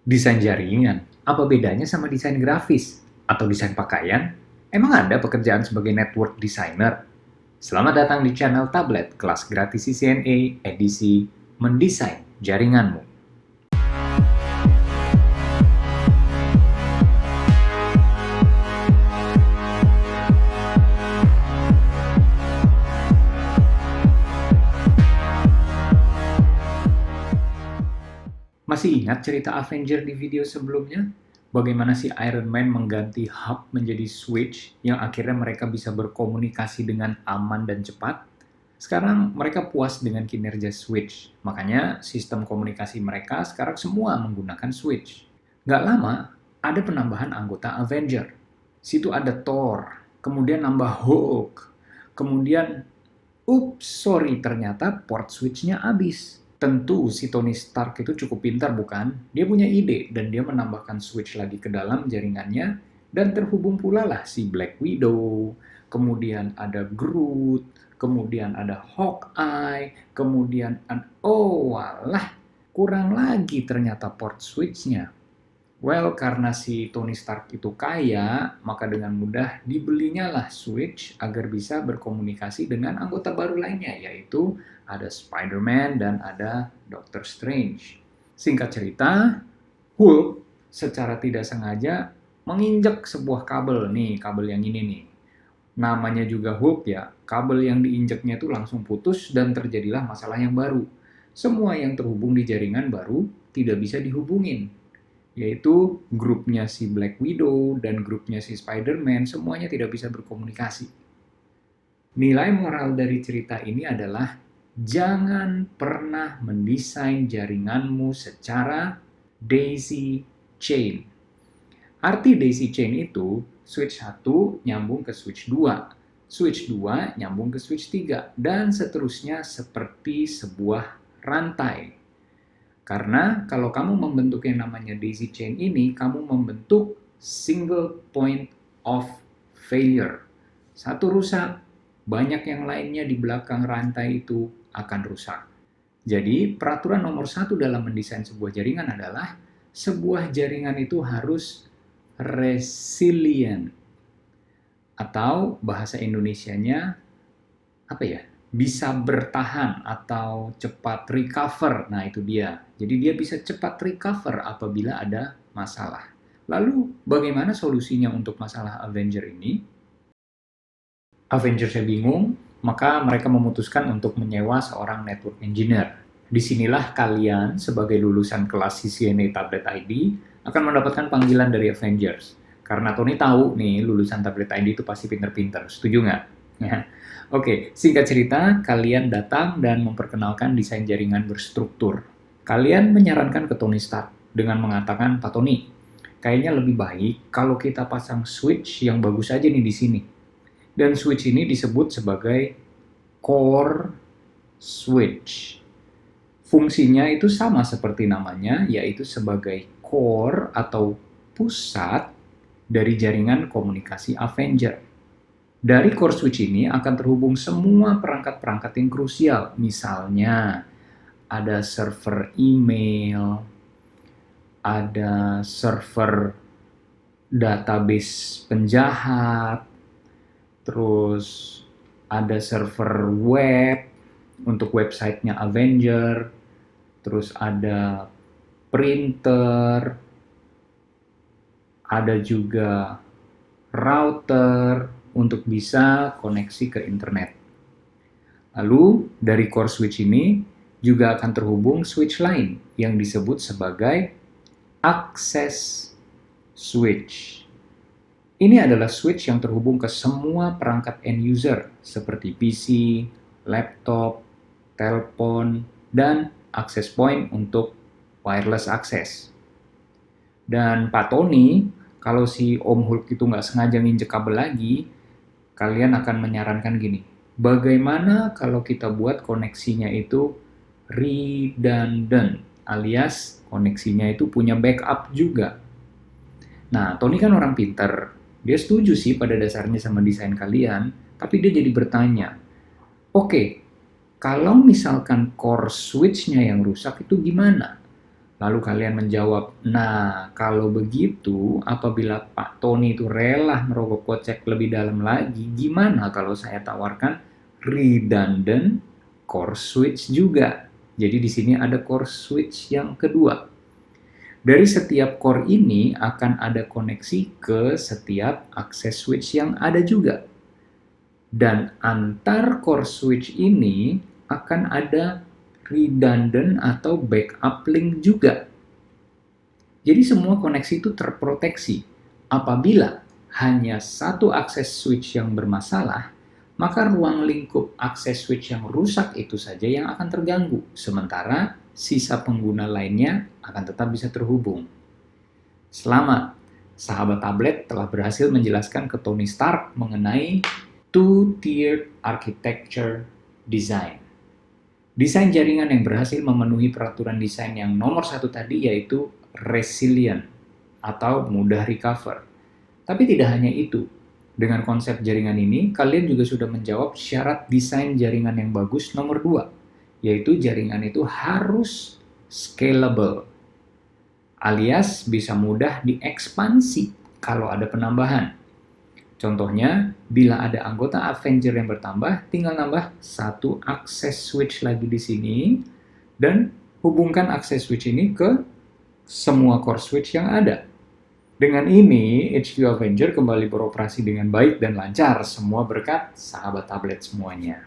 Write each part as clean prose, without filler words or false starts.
Desain jaringan, apa bedanya sama desain grafis? Atau desain pakaian? Emang ada pekerjaan sebagai network designer? Selamat datang di channel Tablet, kelas gratis CCNA, edisi Mendesain Jaringanmu. Masih ingat cerita Avenger di video sebelumnya? Bagaimana si Iron Man mengganti hub menjadi switch yang akhirnya mereka bisa berkomunikasi dengan aman dan cepat? Sekarang mereka puas dengan kinerja switch, makanya sistem komunikasi mereka sekarang semua menggunakan switch. Nggak lama, ada penambahan anggota Avenger. Situ ada Thor, kemudian nambah Hulk, kemudian, sorry, ternyata port switch-nya habis. Tentu si Tony Stark itu cukup pintar, bukan? Dia punya ide dan dia menambahkan switch lagi ke dalam jaringannya dan terhubung pula lah si Black Widow, kemudian ada Groot, kemudian ada Hawkeye, kemudian walah, kurang lagi ternyata port switch-nya. Well, karena si Tony Stark itu kaya, maka dengan mudah dibelinya lah Switch agar bisa berkomunikasi dengan anggota baru lainnya, yaitu ada Spider-Man dan ada Doctor Strange. Singkat cerita, Hulk secara tidak sengaja menginjak sebuah kabel, nih kabel yang ini nih. Namanya juga Hulk ya, kabel yang diinjaknya itu langsung putus dan terjadilah masalah yang baru. Semua yang terhubung di jaringan baru tidak bisa dihubungin, yaitu grupnya si Black Widow dan grupnya si Spider-Man semuanya tidak bisa berkomunikasi. Nilai moral dari cerita ini adalah jangan pernah mendesain jaringanmu secara daisy chain. Arti daisy chain itu switch 1 nyambung ke switch 2, switch 2 nyambung ke switch 3, dan seterusnya seperti sebuah rantai. Karena kalau kamu membentuk yang namanya daisy chain ini, kamu membentuk single point of failure. Satu rusak, banyak yang lainnya di belakang rantai itu akan rusak. Jadi, peraturan nomor 1 dalam mendesain sebuah jaringan adalah sebuah jaringan itu harus resilient. Atau bahasa Indonesianya, apa ya? Bisa bertahan atau cepat recover. Nah, itu dia. Jadi dia bisa cepat recover apabila ada masalah. Lalu, bagaimana solusinya untuk masalah Avenger ini? Avenger-nya bingung, maka mereka memutuskan untuk menyewa seorang network engineer. Disinilah kalian, sebagai lulusan kelas CCNA Tablet ID, akan mendapatkan panggilan dari Avengers. Karena Tony tahu nih, lulusan Tablet ID itu pasti pinter-pinter. Setuju nggak? Oke, singkat cerita, kalian datang dan memperkenalkan desain jaringan berstruktur. Kalian menyarankan ke Tony Stark dengan mengatakan, Pak Tony, kayaknya lebih baik kalau kita pasang switch yang bagus aja nih di sini. Dan switch ini disebut sebagai core switch. Fungsinya itu sama seperti namanya, yaitu sebagai core atau pusat dari jaringan komunikasi Avenger. Dari core switch ini akan terhubung semua perangkat-perangkat yang krusial. Misalnya, ada server email, ada server database penjahat, terus ada server web untuk websitenya Avenger, terus ada printer, ada juga router untuk bisa koneksi ke internet. Lalu, dari core switch ini juga akan terhubung switch lain yang disebut sebagai access switch. Ini adalah switch yang terhubung ke semua perangkat end user seperti PC, laptop, telepon, dan access point untuk wireless access. Dan Pak Tony, kalau si Om Hulk itu nggak sengaja nginjek kabel lagi, kalian akan menyarankan gini, bagaimana kalau kita buat koneksinya itu redundant, alias koneksinya itu punya backup juga. Nah, Tony kan orang pinter, dia setuju sih pada dasarnya sama desain kalian, tapi dia jadi bertanya, oke, kalau misalkan core switch-nya yang rusak itu gimana? Lalu kalian menjawab, nah kalau begitu apabila Pak Tony itu rela merogoh kocek lebih dalam lagi, gimana kalau saya tawarkan redundant core switch juga? Jadi di sini ada core switch yang kedua. Dari setiap core ini akan ada koneksi ke setiap akses switch yang ada juga. Dan antar core switch ini akan ada redundant atau backup link juga. Jadi semua koneksi itu terproteksi. Apabila hanya satu akses switch yang bermasalah, maka ruang lingkup akses switch yang rusak itu saja yang akan terganggu. Sementara sisa pengguna lainnya akan tetap bisa terhubung. Selamat, sahabat tablet telah berhasil menjelaskan ke Tony Stark mengenai two-tiered architecture design. Desain jaringan yang berhasil memenuhi peraturan desain yang nomor satu tadi yaitu resilient atau mudah recover. Tapi tidak hanya itu. Dengan konsep jaringan ini, kalian juga sudah menjawab syarat desain jaringan yang bagus nomor 2, yaitu jaringan itu harus scalable, alias bisa mudah diekspansi kalau ada penambahan. Contohnya, bila ada anggota Avenger yang bertambah, tinggal nambah satu akses switch lagi di sini, dan hubungkan akses switch ini ke semua core switch yang ada. Dengan ini, HQ Avenger kembali beroperasi dengan baik dan lancar, semua berkat sahabat tablet semuanya.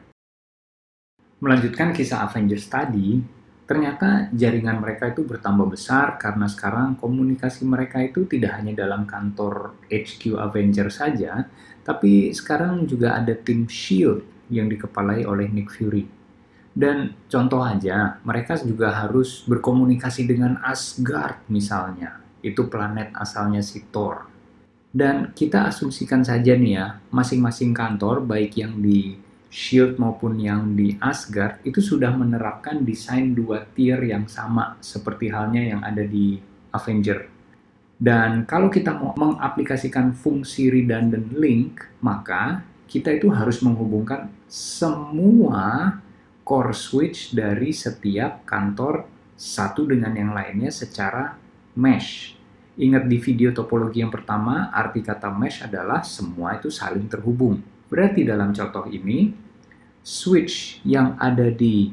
Melanjutkan kisah Avengers tadi, ternyata jaringan mereka itu bertambah besar karena sekarang komunikasi mereka itu tidak hanya dalam kantor HQ Avenger saja, tapi sekarang juga ada tim S.H.I.E.L.D. yang dikepalai oleh Nick Fury. Dan contoh aja, mereka juga harus berkomunikasi dengan Asgard misalnya. Itu planet asalnya si Thor. Dan kita asumsikan saja nih ya, masing-masing kantor, baik yang di S.H.I.E.L.D. maupun yang di Asgard, itu sudah menerapkan desain 2 tier yang sama, seperti halnya yang ada di Avenger. Dan kalau kita mau mengaplikasikan fungsi redundant link, maka kita itu harus menghubungkan semua core switch dari setiap kantor satu dengan yang lainnya secara mesh. Ingat di video topologi yang pertama, arti kata mesh adalah semua itu saling terhubung. Berarti dalam contoh ini, switch yang ada di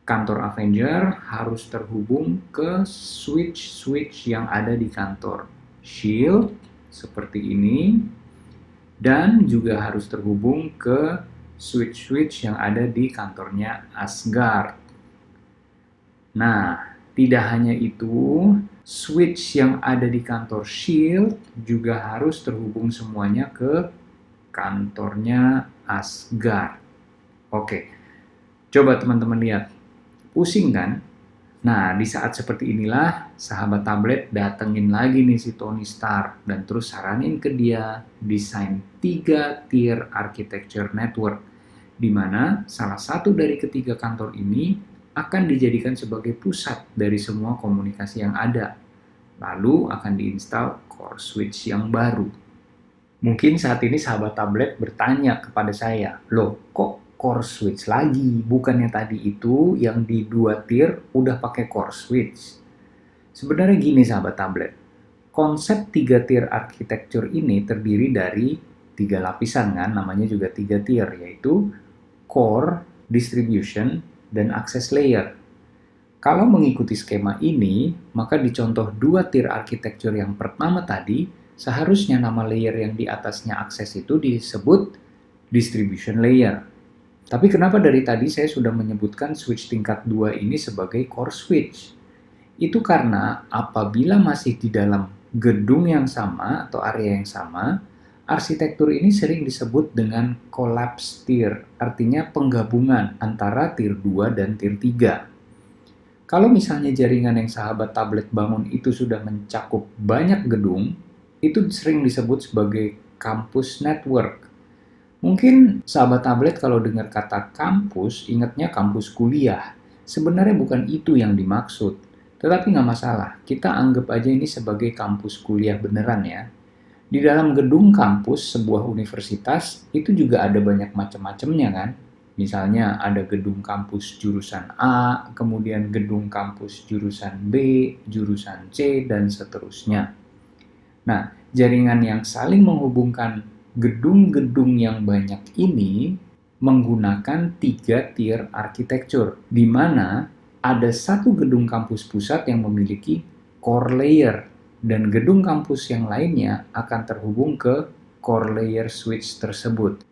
kantor Avenger harus terhubung ke switch-switch yang ada di kantor S.H.I.E.L.D. seperti ini, dan juga harus terhubung ke switch-switch yang ada di kantornya Asgard. Nah, tidak hanya itu, switch yang ada di kantor S.H.I.E.L.D. juga harus terhubung semuanya ke kantornya Asgard. Oke, coba teman-teman lihat. Pusing kan? Nah, di saat seperti inilah, sahabat tablet datengin lagi nih si Tony Stark dan terus saranin ke dia desain 3 tier architecture network, di mana salah satu dari ketiga kantor ini akan dijadikan sebagai pusat dari semua komunikasi yang ada. Lalu akan diinstal core switch yang baru. Mungkin saat ini sahabat tablet bertanya kepada saya, loh kok core switch lagi? Bukannya tadi itu yang di 2 tier udah pakai core switch? Sebenarnya gini sahabat tablet, konsep 3 tier architecture ini terdiri dari 3 lapisan kan, namanya juga 3 tier, yaitu core, distribution, dan access layer. Kalau mengikuti skema ini, maka di contoh 2 tier architecture yang pertama tadi, seharusnya nama layer yang di atasnya akses itu disebut distribution layer. Tapi kenapa dari tadi saya sudah menyebutkan switch tingkat 2 ini sebagai core switch? Itu karena apabila masih di dalam gedung yang sama atau area yang sama, arsitektur ini sering disebut dengan collapse tier, artinya penggabungan antara tier 2 dan tier 3. Kalau misalnya jaringan yang sahabat tablet bangun itu sudah mencakup banyak gedung, itu sering disebut sebagai campus network. Mungkin sahabat tablet kalau dengar kata kampus, ingatnya kampus kuliah. Sebenarnya bukan itu yang dimaksud. Tetapi nggak masalah, kita anggap aja ini sebagai kampus kuliah beneran ya. Di dalam gedung kampus sebuah universitas, itu juga ada banyak macam-macamnya kan. Misalnya ada gedung kampus jurusan A, kemudian gedung kampus jurusan B, jurusan C, dan seterusnya. Nah, jaringan yang saling menghubungkan gedung-gedung yang banyak ini menggunakan 3 tier architecture, di mana ada satu gedung kampus pusat yang memiliki core layer, dan gedung kampus yang lainnya akan terhubung ke core layer switch tersebut.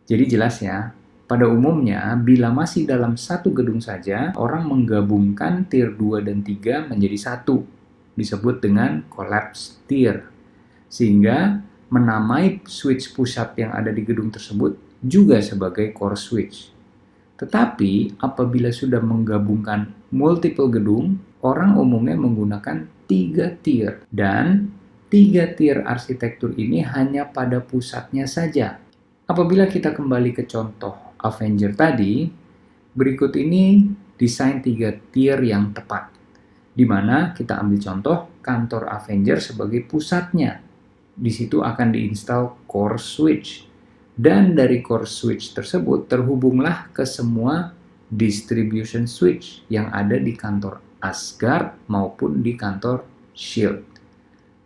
Jadi jelas ya, pada umumnya bila masih dalam satu gedung saja, orang menggabungkan tier 2 dan 3 menjadi satu, disebut dengan collapse tier. Sehingga menamai switch pusat yang ada di gedung tersebut juga sebagai core switch. Tetapi apabila sudah menggabungkan multiple gedung, orang umumnya menggunakan 3 tier. Dan 3 tier arsitektur ini hanya pada pusatnya saja. Apabila kita kembali ke contoh Avenger tadi, berikut ini desain 3 tier yang tepat, di mana kita ambil contoh kantor Avenger sebagai pusatnya. Di situ akan diinstal core switch. Dan dari core switch tersebut terhubunglah ke semua distribution switch yang ada di kantor Asgard maupun di kantor Shield.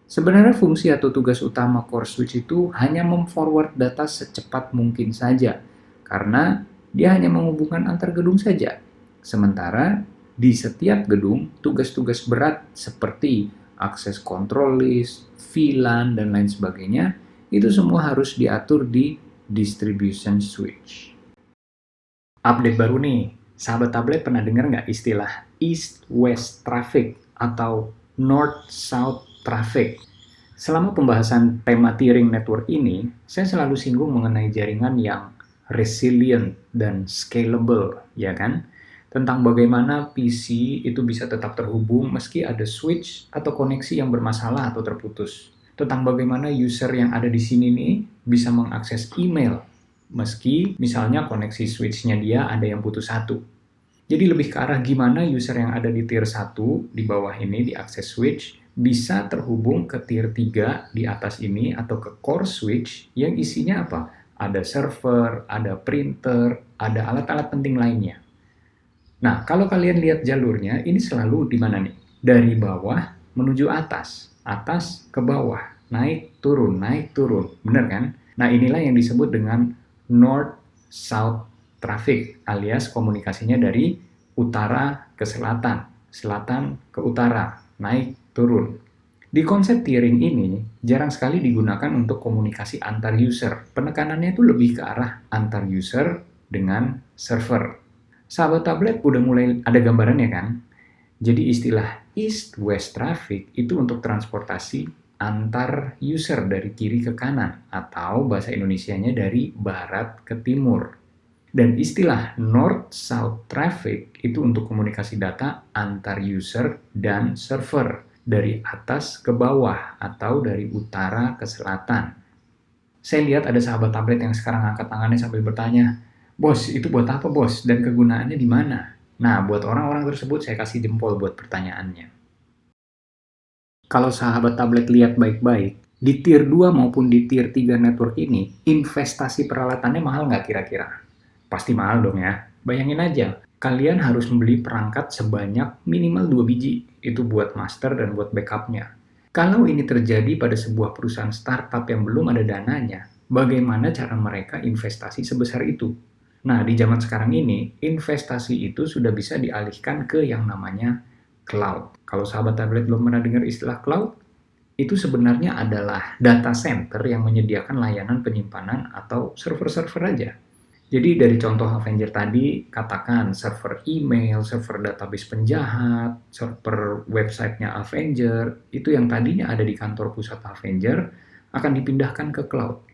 Sebenarnya fungsi atau tugas utama core switch itu hanya memforward data secepat mungkin saja, karena dia hanya menghubungkan antar gedung saja. Sementara di setiap gedung, tugas-tugas berat seperti akses control list, VLAN, dan lain sebagainya, itu semua harus diatur di distribution switch. Update baru nih, sahabat tablet pernah dengar nggak istilah East-West Traffic atau North-South Traffic? Selama pembahasan tema tiering network ini, saya selalu singgung mengenai jaringan yang resilient dan scalable, ya kan? Tentang bagaimana PC itu bisa tetap terhubung meski ada switch atau koneksi yang bermasalah atau terputus. Tentang bagaimana user yang ada di sini nih bisa mengakses email meski misalnya koneksi switch-nya dia ada yang putus satu. Jadi lebih ke arah gimana user yang ada di tier 1 di bawah ini di akses switch bisa terhubung ke tier 3 di atas ini atau ke core switch yang isinya apa? Ada server, ada printer, ada alat-alat penting lainnya. Nah, kalau kalian lihat jalurnya, ini selalu di mana nih? Dari bawah menuju atas ke bawah, naik, turun, bener kan? Nah, inilah yang disebut dengan North-South Traffic, alias komunikasinya dari utara ke selatan, selatan ke utara, naik, turun. Di konsep tiering ini, jarang sekali digunakan untuk komunikasi antar user. Penekanannya itu lebih ke arah antar user dengan server. Sahabat tablet udah mulai ada gambarannya kan? Jadi istilah East-West Traffic itu untuk transportasi antar user dari kiri ke kanan, atau bahasa Indonesianya dari barat ke timur. Dan istilah North-South Traffic itu untuk komunikasi data antar user dan server, dari atas ke bawah atau dari utara ke selatan. Saya lihat ada sahabat tablet yang sekarang angkat tangannya sambil bertanya, "Bos, itu buat apa bos? Dan kegunaannya di mana?" Nah, buat orang-orang tersebut saya kasih jempol buat pertanyaannya. Kalau sahabat tablet lihat baik-baik, di tier 2 maupun di tier 3 network ini, investasi peralatannya mahal nggak kira-kira? Pasti mahal dong ya. Bayangin aja, kalian harus membeli perangkat sebanyak minimal 2 biji. Itu buat master dan buat backupnya. Kalau ini terjadi pada sebuah perusahaan startup yang belum ada dananya, bagaimana cara mereka investasi sebesar itu? Nah, di zaman sekarang ini, investasi itu sudah bisa dialihkan ke yang namanya cloud. Kalau sahabat tablet belum pernah dengar istilah cloud, itu sebenarnya adalah data center yang menyediakan layanan penyimpanan atau server-server aja. Jadi dari contoh Avenger tadi, katakan server email, server database penjahat, server websitenya Avenger, itu yang tadinya ada di kantor pusat Avenger, akan dipindahkan ke cloud.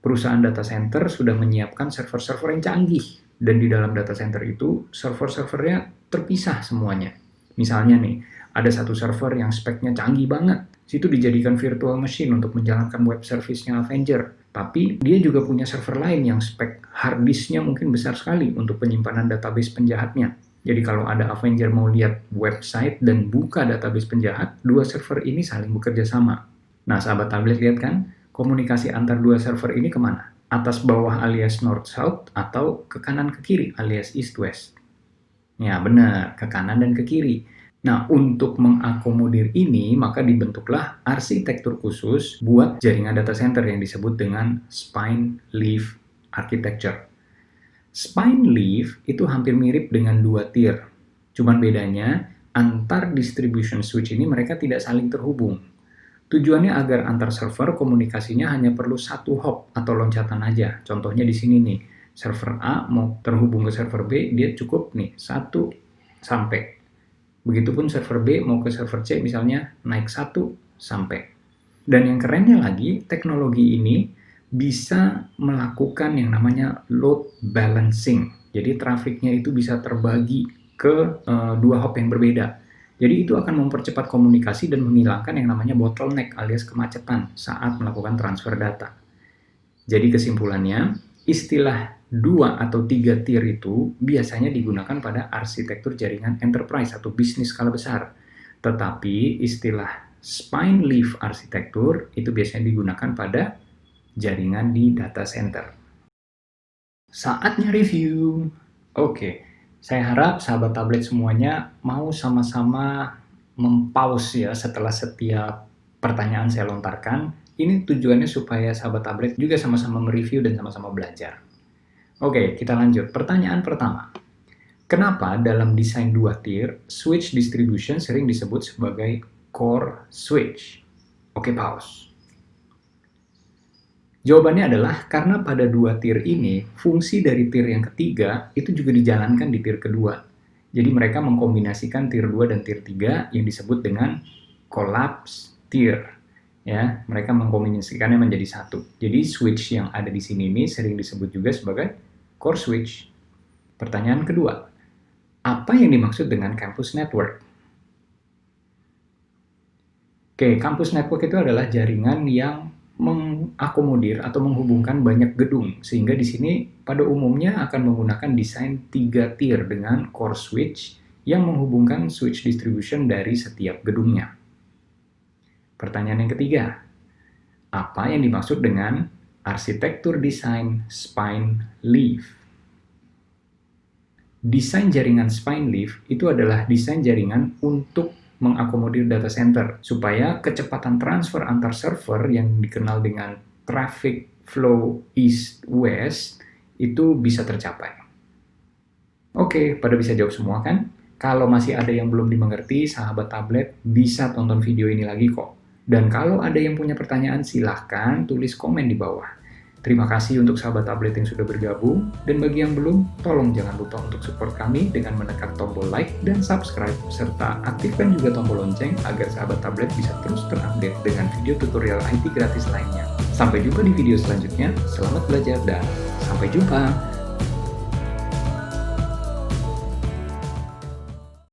Perusahaan data center sudah menyiapkan server-server yang canggih, dan di dalam data center itu, server-servernya terpisah semuanya. Misalnya nih, ada satu server yang speknya canggih banget, situ dijadikan virtual machine untuk menjalankan web service-nya Avenger. Tapi dia juga punya server lain yang spek hard disk-nya mungkin besar sekali untuk penyimpanan database penjahatnya. Jadi kalau ada Avenger mau lihat website dan buka database penjahat, dua server ini saling bekerja sama. Nah, sahabat tablet lihat kan, komunikasi antar dua server ini kemana? atas bawah alias north-south, atau ke kanan ke kiri alias east-west? Ya benar, ke kanan dan ke kiri. Nah, untuk mengakomodir ini, maka dibentuklah arsitektur khusus buat jaringan data center yang disebut dengan spine leaf architecture. Spine leaf itu hampir mirip dengan dua tier. Cuman bedanya, antar distribution switch ini mereka tidak saling terhubung. Tujuannya agar antar server komunikasinya hanya perlu satu hop atau loncatan aja. Contohnya di sini nih, server A mau terhubung ke server B, dia cukup nih, 1 sampai. Begitupun server B mau ke server C misalnya naik 1 sampai. Dan yang kerennya lagi, teknologi ini bisa melakukan yang namanya load balancing. Jadi trafiknya itu bisa terbagi ke dua hop yang berbeda. Jadi itu akan mempercepat komunikasi dan menghilangkan yang namanya bottleneck alias kemacetan saat melakukan transfer data. Jadi kesimpulannya, istilah 2 atau 3 tier itu biasanya digunakan pada arsitektur jaringan enterprise atau bisnis skala besar. Tetapi istilah spine leaf arsitektur itu biasanya digunakan pada jaringan di data center. Saatnya review. Oke. Saya harap sahabat tablet semuanya mau sama-sama mempause ya setelah setiap pertanyaan saya lontarkan. Ini tujuannya supaya sahabat tablet juga sama-sama mereview dan sama-sama belajar. Oke, kita lanjut. Pertanyaan pertama. Kenapa dalam desain 2 tier, switch distribution sering disebut sebagai core switch? Oke, pause. Jawabannya adalah karena pada 2 tier ini, fungsi dari tier yang ketiga itu juga dijalankan di tier kedua. Jadi mereka mengkombinasikan tier 2 dan tier 3 yang disebut dengan collapse tier. Ya, mereka mengkombinasikannya menjadi satu. Jadi switch yang ada di sini ini sering disebut juga sebagai core switch. Pertanyaan kedua, apa yang dimaksud dengan campus network? Oke, campus network itu adalah jaringan yang mengakomodir atau menghubungkan banyak gedung, sehingga di sini pada umumnya akan menggunakan desain 3 tier dengan core switch yang menghubungkan switch distribution dari setiap gedungnya. Pertanyaan yang ketiga, apa yang dimaksud dengan arsitektur desain spine leaf? Desain jaringan spine leaf itu adalah desain jaringan untuk mengakomodir data center supaya kecepatan transfer antar server yang dikenal dengan traffic flow east-west itu bisa tercapai. Oke, pada bisa jawab semua kan? Kalau masih ada yang belum dimengerti, sahabat tablet bisa tonton video ini lagi kok. Dan kalau ada yang punya pertanyaan, silahkan tulis komen di bawah. Terima kasih untuk sahabat tablet yang sudah bergabung, dan bagi yang belum, tolong jangan lupa untuk support kami dengan menekan tombol like dan subscribe, serta aktifkan juga tombol lonceng agar sahabat tablet bisa terus terupdate dengan video tutorial IT gratis lainnya. Sampai jumpa di video selanjutnya, selamat belajar dan sampai jumpa!